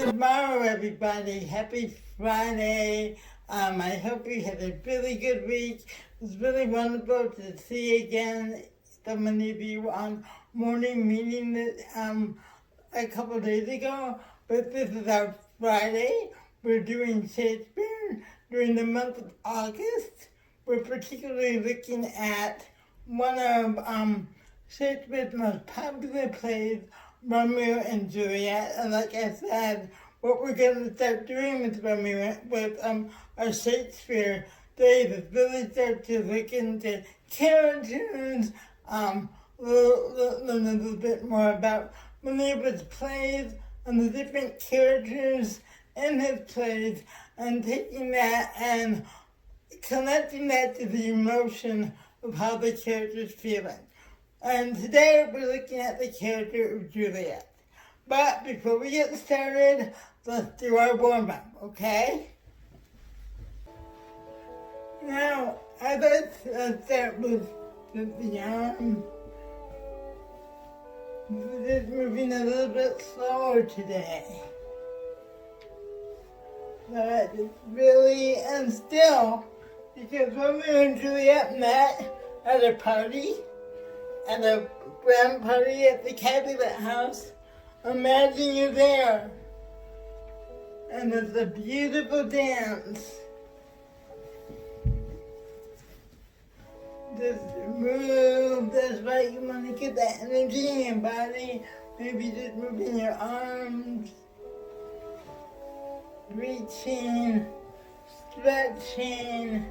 Tomorrow, everybody. Happy Friday. I hope you had a really good week. It was really wonderful to see again so many of you on morning meeting a couple days ago. But this is our Friday. We're doing Shakespeare during the month of August. We're particularly looking at one of Shakespeare's most popular plays, Romeo and Juliet. And like I said, what we're going to start doing with Romeo, with our Shakespeare days, is really start to look into characters, learn a little bit more about many of his plays and the different characters in his plays, and taking that and connecting that to the emotion of how the character's feeling. And today we're looking at the character of Juliet. But before we get started, let's do our warm-up, okay? Now, I'd like to start with the arm. Just moving a little bit slower today. But it's really, and still, because Romeo and Juliet met at a party, at a grand party at the Capulet House. Imagine you're there. And it's a beautiful dance. Just move, that's right, you want to get that energy in your body. Maybe just moving your arms, reaching, stretching.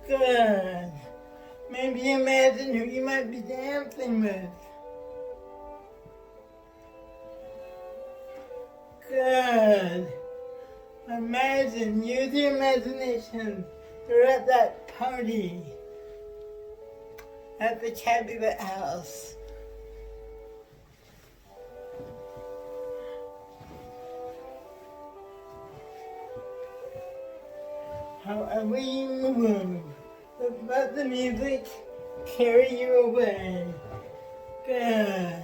Good. Maybe imagine who you might be dancing with. Good. Imagine, use your imagination. You're at that party at the Capulet House. However you move, let the music carry you away. Good.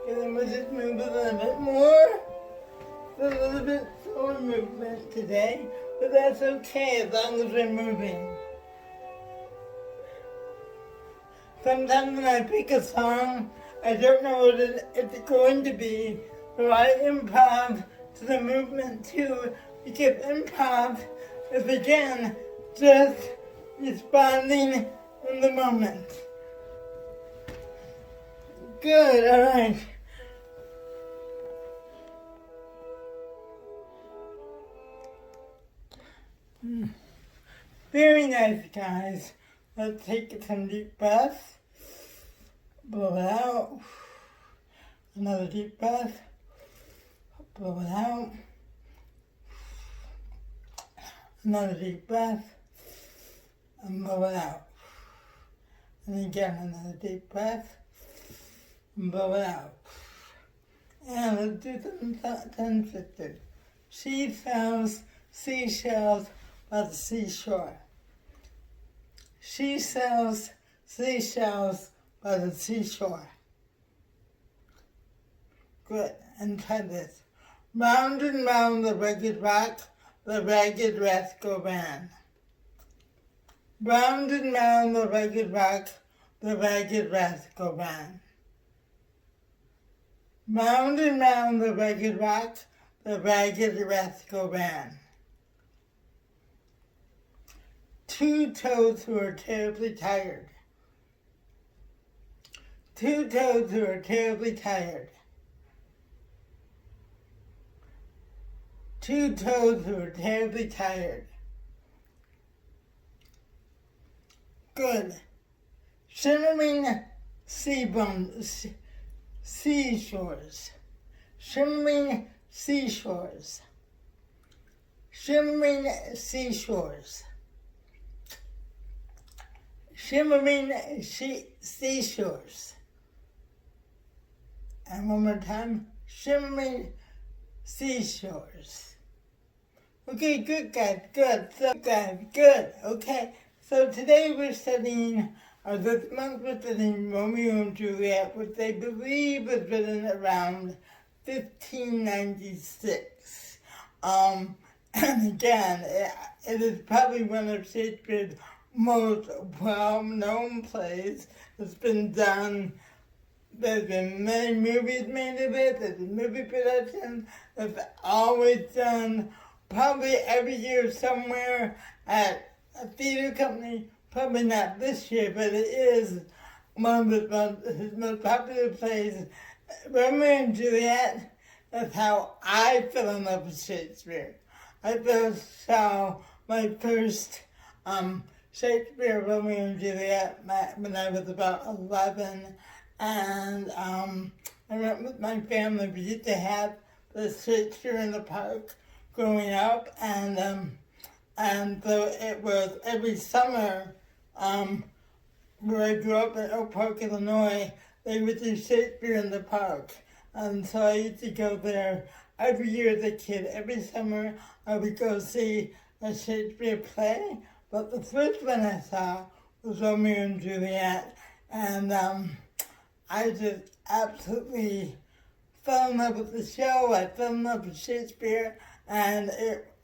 And then we'll just move a little bit more. A little bit slower movement today, but that's okay as long as we're moving. Sometimes when I pick a song, I don't know what it's going to be, so I improv to the movement too, because improv is again just responding in the moment. Good, all right. Very nice, guys. Let's take some deep breaths. Blow it out. Another deep breath. Blow it out. Another deep breath. And blow it out. And again, another deep breath. And blow it out. And let's do some tongue twisters. She sells seashells by the seashore. She sells seashells by the seashore. Good. And try this. Round and round the rugged rock, the ragged rascal ran. Round and round the rugged rock, the ragged rascal ran. Round and round the rugged rock, the ragged rascal ran. Two toads who are terribly tired. Two toads who are terribly tired. Two toads who are terribly tired. Good. Shimmering seashores. Shimmering seashores. shimmering seashores. Shimmering seashores. And one more time, shimmering seashores. Okay, good guys, good. So guys, good. Okay, so today we're studying, this month we're studying Romeo and Juliet, which I believe was written around 1596. And again, it is probably one of Shakespeare's most well-known plays. It's been done. There's been many movies made of it. There's been movie production. It's always done probably every year somewhere at a theater company. Probably not this year, but it is one of his most popular plays. Romeo and Juliet. That's how I fell in love with Shakespeare. I first saw my first Shakespeare Romeo and Juliet when I was about 11, and I went with my family. We used to have the Shakespeare in the Park growing up, and so it was every summer where I grew up in Oak Park, Illinois. They would do Shakespeare in the Park, and so I used to go there every year as a kid. Every summer I would go see a Shakespeare play, but the first one I saw was Romeo and Juliet, and I just absolutely fell in love with the show. I fell in love with Shakespeare, and it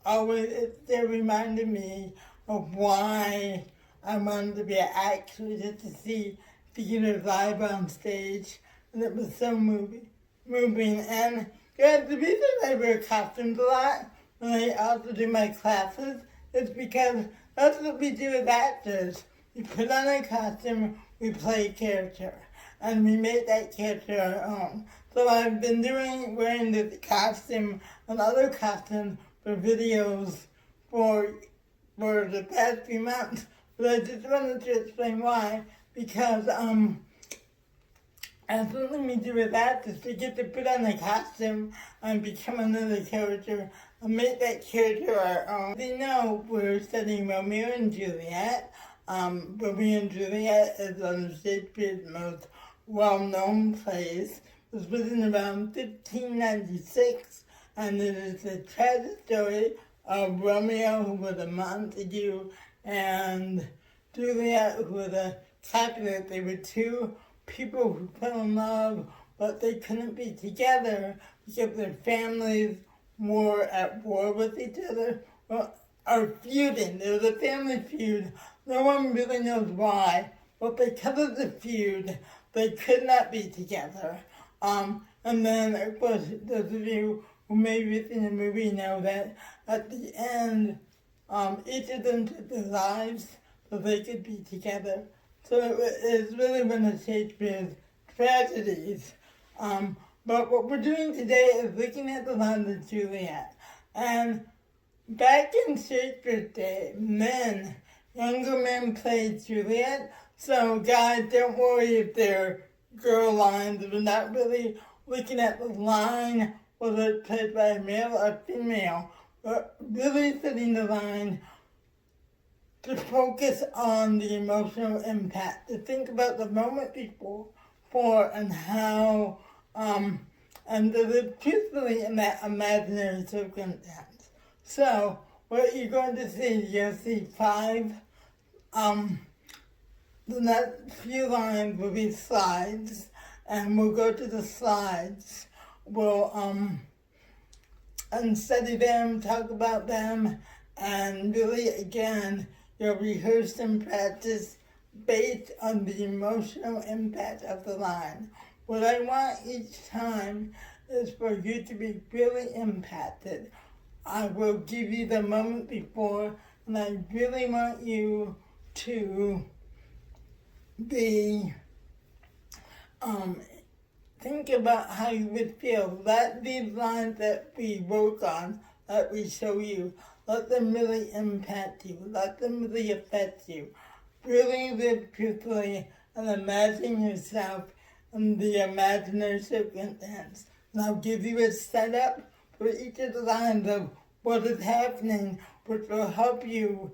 still reminded me of why I wanted to be an actor, just to see theater live on stage, and it was so moving. And yeah, the reason I wear costumes a lot when I also do my classes is because that's what we do as actors. We put on a costume, we play a character, and we make that character our own. So I've been wearing this costume and other costumes for videos for the past few months, but I just wanted to explain why, because and something we do with that is we get to put on a costume and become another character and make that character our own. You know, we're studying Romeo and Juliet. Romeo and Juliet is one of Shakespeare's most well-known plays. It was written around 1596, and it is the tragic story of Romeo, who was a Montague, and Juliet, who was a Capulet. They were two people who fell in love, but they couldn't be together because their families were at war with each other, or feuding. There was a family feud. No one really knows why, but because of the feud, they could not be together. And then, of course, those of you who may have seen the movie know that at the end, each of them took their lives so they could be together. So it's really one of Shakespeare's tragedies. But what we're doing today is looking at the lines of Juliet. And back in Shakespeare's day, younger men played Juliet. So guys, don't worry if they're girl lines. We're not really looking at the line whether it's played by a male or female. We're really setting the line to focus on the emotional impact, to think about the moment before and how, and to live truthfully in that imaginary circumstance. So, what you're going to see, you'll see 5, the next few lines will be slides, and we'll go to the slides. We'll, and study them, talk about them, and really, again, you'll rehearse and practice based on the emotional impact of the line. What I want each time is for you to be really impacted. I will give you the moment before, and I really want you to be, think about how you would feel. Let these lines that we work on, that we show you, let them really impact you. Let them really affect you. Really live truthfully and imagine yourself in the imaginary circumstance. And I'll give you a setup for each of the lines of what is happening, which will help you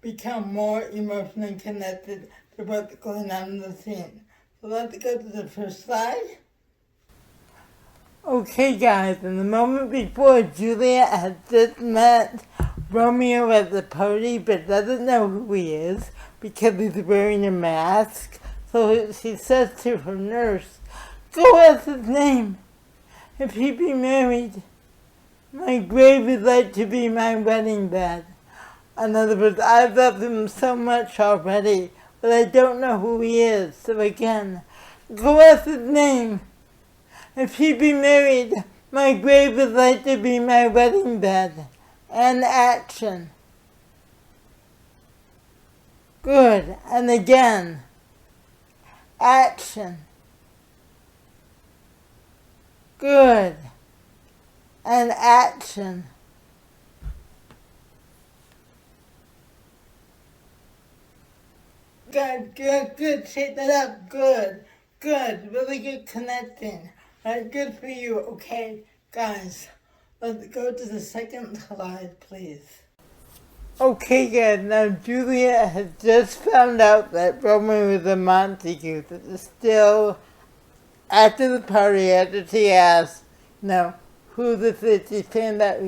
become more emotionally connected to what's going on in the scene. So let's go to the first slide. Okay guys, in the moment before, Juliet has just met Romeo at the party but doesn't know who he is because he's wearing a mask. So she says to her nurse, "Go ask his name. If he be married, my grave is like to be my wedding bed." In other words, I love him so much already, but I don't know who he is. So again, go ask his name. If he be married, my grave is like to be my wedding bed. And action. Good. And again. Action. Good. And action. Good, good, good. Shake that up. Good, good. Really good connecting. All right, good for you. Okay, guys, let's go to the second slide, please. Okay, guys, now Juliet has just found out that Romeo is a Montague. That is still after the party, after she asked, who this is, she found out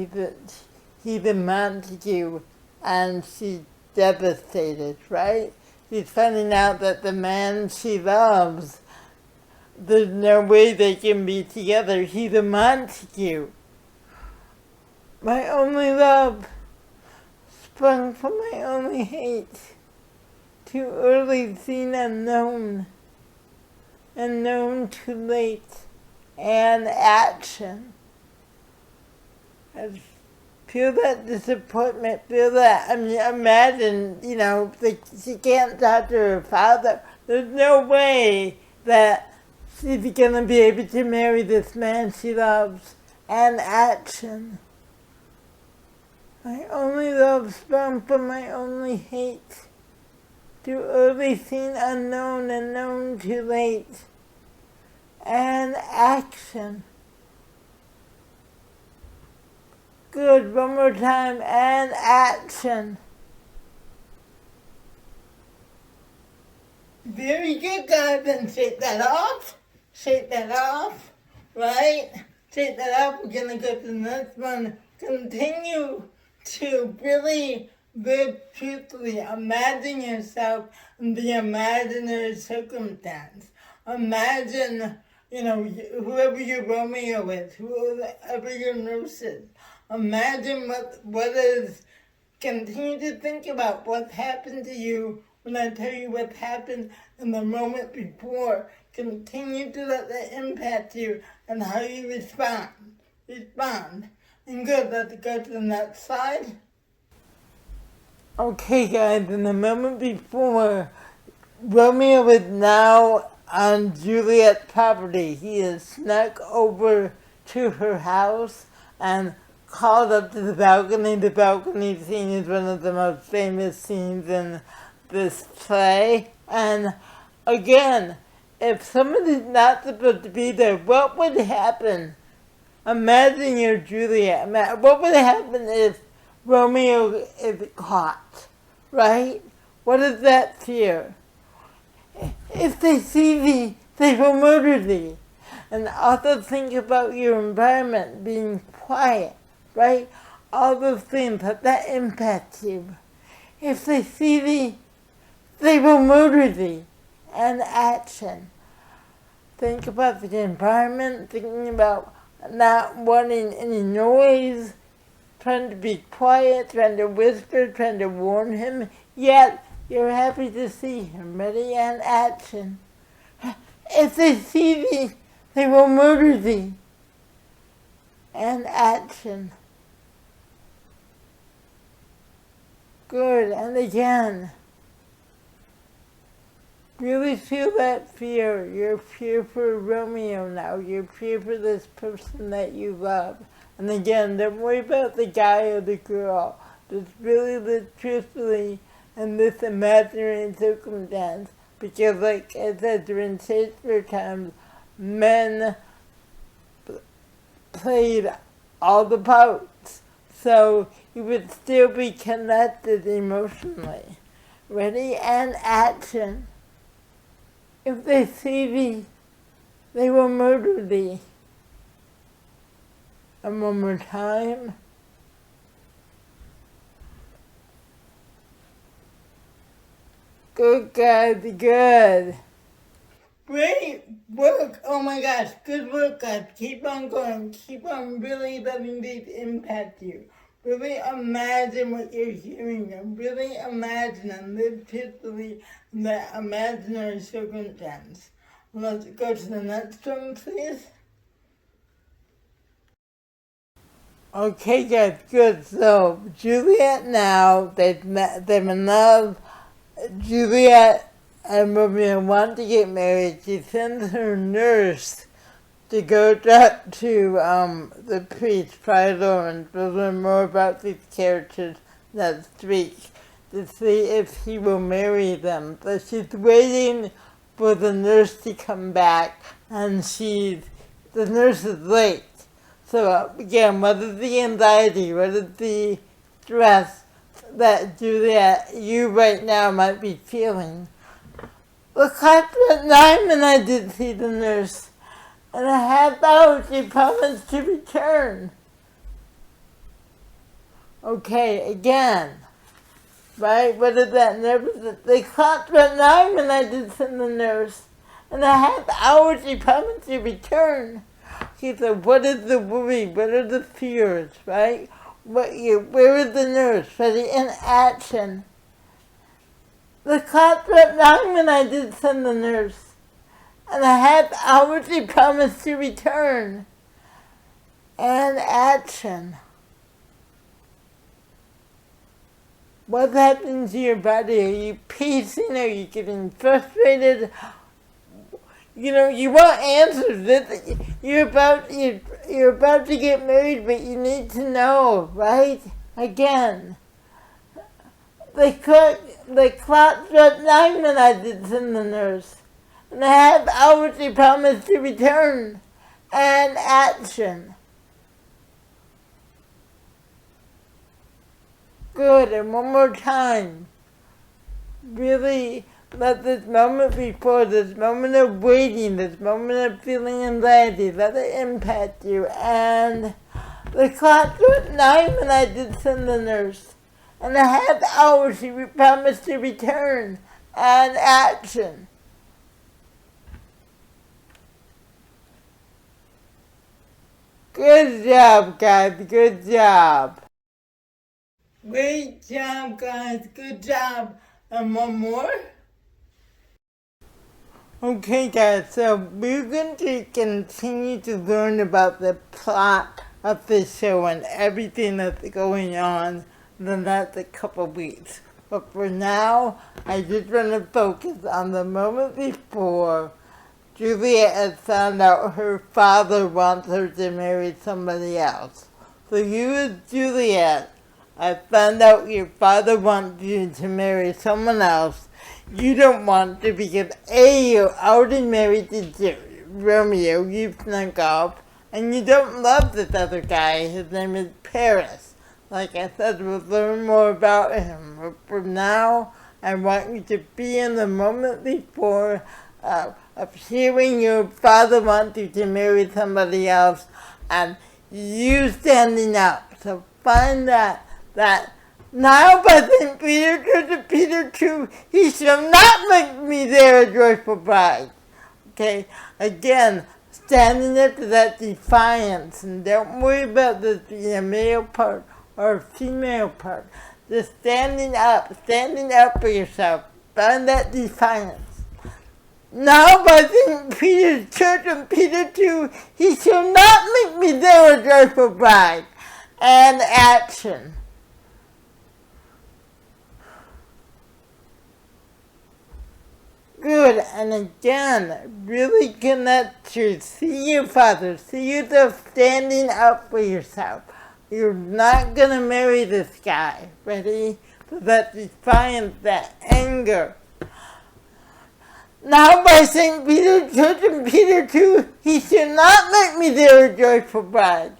he's a Montague, and she's devastated, right? She's finding out that the man she loves, there's no way they can be together. He's a Montague. My only love sprung from my only hate. Too early seen unknown, and known too late, and action. I feel that disappointment, feel that, imagine, she can't talk to her father. There's no way that she's gonna be able to marry this man she loves. And action. My only love sprung from my only hate. Too early seen unknown and known too late. And action. Good, one more time. And action. Very good, guys, and shake that off. Shake that off, right? Shake that off. We're gonna go to the next one. Continue to really live truthfully. Imagine yourself in the imaginary circumstance. Imagine, whoever your Romeo is, whoever your nurse is. Imagine what is. Continue to think about what happened to you when I tell you what happened in the moment before. Continue to let that impact you and how you respond. And good, let's go to the next slide. Okay guys, in the moment before, Romeo is now on Juliet's property. He is snuck over to her house and called up to the balcony. The balcony scene is one of the most famous scenes in this play. And again, if somebody's not supposed to be there, what would happen? Imagine you're Juliet. What would happen if Romeo is caught, right? What is that fear? If they see thee, they will murder thee. And also think about your environment being quiet, right? All those things that impact you. If they see thee, they will murder thee. And action. Think about the environment, thinking about not wanting any noise, trying to be quiet, trying to whisper, trying to warn him, yet you're happy to see him. Ready? And action. If they see thee, they will murder thee. And action. Good. And again. Really feel that fear. You're fear for Romeo now. You're fear for this person that you love. And again, don't worry about the guy or the girl. Just really live truthfully in this imaginary circumstance. Because like I said during Shakespeare times, men played all the parts. so you would still be connected emotionally. Ready? And action. If they see thee, they will murder thee. And one more time. Good, guys, good. Great work. Oh my gosh, good work, guys. Keep on going. Keep on really letting these impact you. Really imagine what you're hearing and really imagine and live truthfully in that imaginary circumstance. Let's go to the next one, please. Okay, guys, good. So, Juliet now, they're in love. Juliet and Romeo want to get married. She sends her nurse to go up to the priest, Friar Lawrence, to learn more about these characters next week to see if he will marry them. But she's waiting for the nurse to come back, and the nurse is late. So again, what is the anxiety? What is the stress that Juliet, you right now might be feeling? Look, at 9 and I did see the nurse. And a half hour she promised to return. Okay, again. Right? What is that nervous? They clapped at 9 and I did send the nurse. And a half hour she promised to return. She said, what is the worry? What are the fears? Right? Where is the nurse? Ready? In action. The clapped at 9 and I did send the nurse. And a half hour she promised to return. And action. What's happening to your body? Are you pacing? Are you getting frustrated? You want answers. You're about to get married, but you need to know, right? Again. They clapped at 9 and I did send the nurse. And a half hour she promised to return. And action. Good, and one more time. Really let this moment before, this moment of waiting, this moment of feeling anxiety, let it impact you. And the clock was 9 and I did send the nurse. And a half hour she promised to return. And action. Good job, guys. Good job. Great job, guys. Good job. And one more. Okay, guys. So we're going to continue to learn about the plot of the show and everything that's going on in the next couple weeks. But for now, I just want to focus on the moment before Juliet has found out her father wants her to marry somebody else. So you as Juliet, I found out your father wants you to marry someone else. You don't want to because A, you're already married to Romeo, you snuck off, and you don't love this other guy. His name is Paris. Like I said, we'll learn more about him. But for now, I want you to be in the moment before of hearing your father want you to marry somebody else and you standing up. So find that now by St. Peter to Peter 2, he shall not make me there a joyful bride. Okay, again, standing up to that defiance, and don't worry about this being a male part or a female part. Just standing up for yourself. Find that defiance. Now by St. Peter's Church and Peter 2, he shall not make me there a joyful bride. And action. Good, and again, really connect to see your father, see yourself standing up for yourself. You're not gonna marry this guy, ready? So that defiance, that anger. Now by St. Peter's Church and Peter 2, he shall not make me there a joyful bride.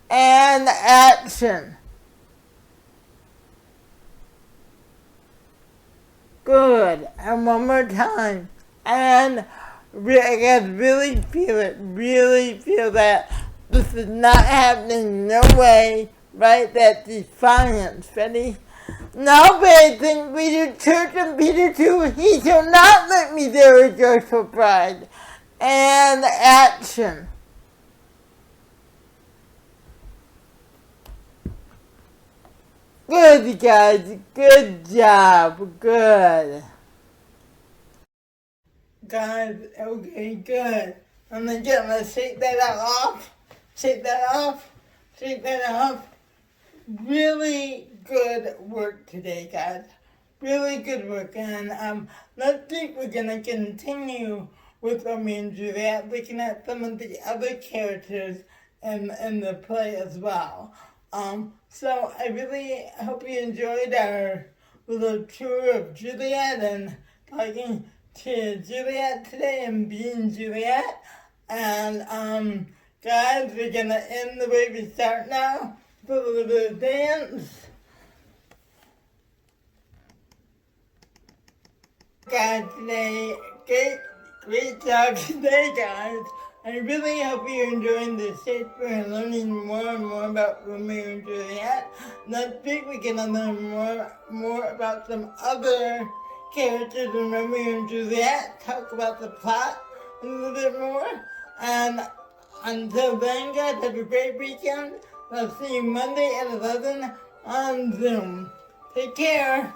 And action. Good. And one more time. And I guys really feel it. Really feel that this is not happening. No way. Right? That defiance. Ready? Now praising Peter, church and Peter too. He shall not let me there with joyful pride. And action. Good, guys. Good job. Good. Guys, okay, good. And again, let's shake that off. Shake that off. Shake that off. Really good work today, guys. Really good work. And next week we're gonna continue with Romeo and Juliet, looking at some of the other characters in the play as well. So I really hope you enjoyed our little tour of Juliet and talking to Juliet today and being Juliet. And guys, we're gonna end the way we start now with a little bit of dance. Guys, today, great job today, guys. I really hope you're enjoying this Shakespeare and learning more and more about Romeo and Juliet. Next week we're gonna learn more about some other characters in Romeo and Juliet, talk about the plot a little bit more. And until then, guys, have a great weekend. I'll see you Monday at 11 on Zoom. Take care.